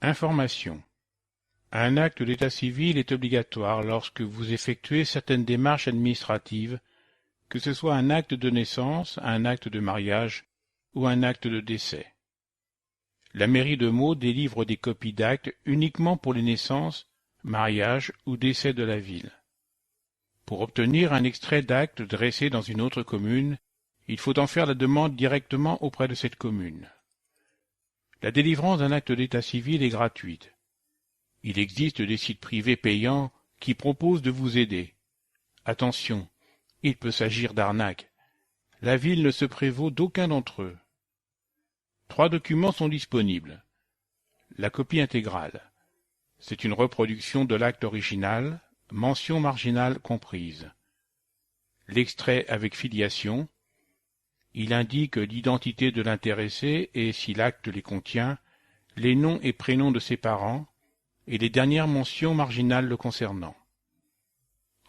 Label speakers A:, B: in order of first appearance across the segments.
A: Information. Un acte d'état civil est obligatoire lorsque vous effectuez certaines démarches administratives, que ce soit un acte de naissance, un acte de mariage ou un acte de décès. La mairie de Meaux délivre des copies d'actes uniquement pour les naissances, mariages ou décès de la ville. Pour obtenir un extrait d'acte dressé dans une autre commune, il faut en faire la demande directement auprès de cette commune. La délivrance d'un acte d'état civil est gratuite. Il existe des sites privés payants qui proposent de vous aider. Attention, il peut s'agir d'arnaque. La ville ne se prévaut d'aucun d'entre eux. 3 documents sont disponibles. La copie intégrale. C'est une reproduction de l'acte original, mention marginale comprise. L'extrait avec filiation. Il indique l'identité de l'intéressé et, si l'acte les contient, les noms et prénoms de ses parents et les dernières mentions marginales le concernant.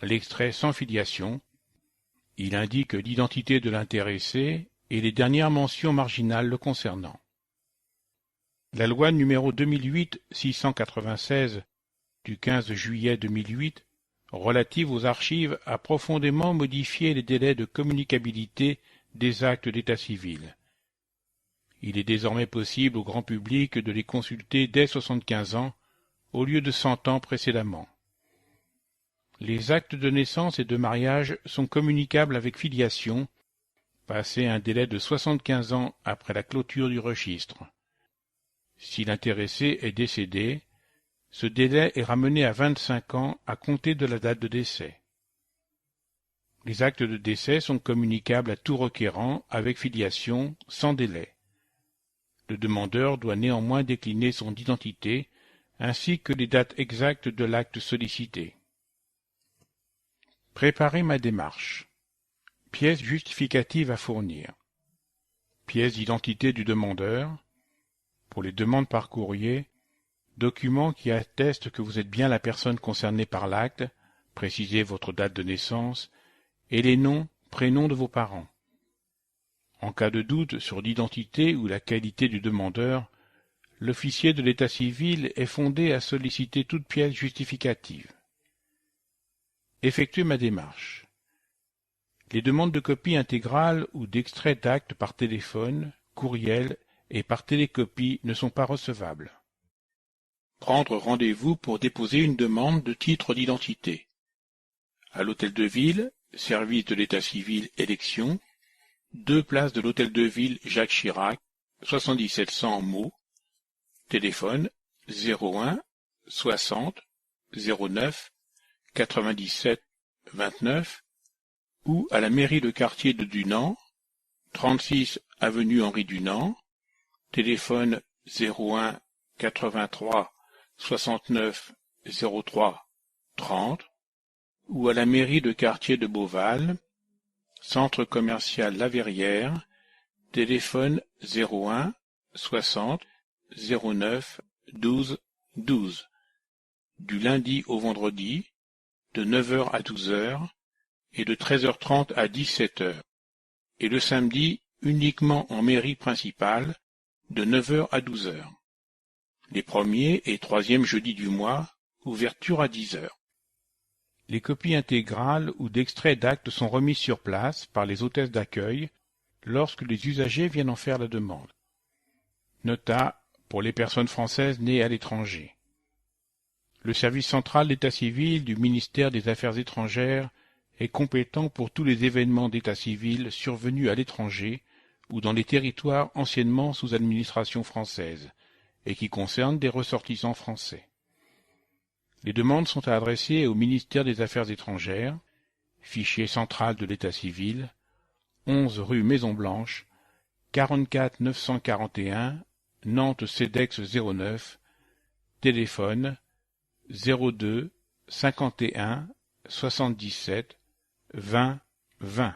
A: L'extrait sans filiation. Il indique l'identité de l'intéressé et les dernières mentions marginales le concernant. La loi numéro 2008-696 du 15 juillet 2008 relative aux archives a profondément modifié les délais de communicabilité des actes d'état civil. Il est désormais possible au grand public de les consulter dès 75 ans au lieu de 100 ans précédemment. Les actes de naissance et de mariage sont communicables avec filiation, passé un délai de 75 ans après la clôture du registre. Si l'intéressé est décédé, ce délai est ramené à 25 ans à compter de la date de décès. Les actes de décès sont communicables à tout requérant avec filiation sans délai. Le demandeur doit néanmoins décliner son identité ainsi que les dates exactes de l'acte sollicité. Préparer ma démarche. Pièce justificative à fournir. Pièce d'identité du demandeur. Pour les demandes par courrier, document qui atteste que vous êtes bien la personne concernée par l'acte, précisez votre date de naissance, et les noms, prénoms de vos parents. En cas de doute sur l'identité ou la qualité du demandeur, l'officier de l'état civil est fondé à solliciter toute pièce justificative. Effectuer ma démarche. Les demandes de copie intégrale ou d'extrait d'acte par téléphone, courriel et par télécopie ne sont pas recevables. Prendre rendez-vous pour déposer une demande de titre d'identité. À l'hôtel de ville, service de l'état civil élection, 2 place de l'hôtel de ville Jacques Chirac, 77 100 Meaux, téléphone 01 60 09 97 29 ou à la mairie de quartier de Dunant, 36 avenue Henri Dunant, téléphone 01 83 69 03 30 ou à la mairie de quartier de Beauval, centre commercial La Verrière, téléphone 01 60 09 12 12, du lundi au vendredi, de 9h à 12h et de 13h30 à 17h, et le samedi uniquement en mairie principale, de 9h à 12h. Les premiers et troisièmes jeudis du mois, ouverture à 10h. Les copies intégrales ou d'extraits d'actes sont remises sur place par les hôtesses d'accueil lorsque les usagers viennent en faire la demande. Nota pour les personnes françaises nées à l'étranger. Le service central d'état civil du ministère des Affaires étrangères est compétent pour tous les événements d'état civil survenus à l'étranger ou dans les territoires anciennement sous administration française et qui concernent des ressortissants français. Les demandes sont adressées au ministère des Affaires étrangères, fichier central de l'état civil, 11 rue Maison-Blanche, 44 941, Nantes CEDEX 09, téléphone 02 51 77 20 20.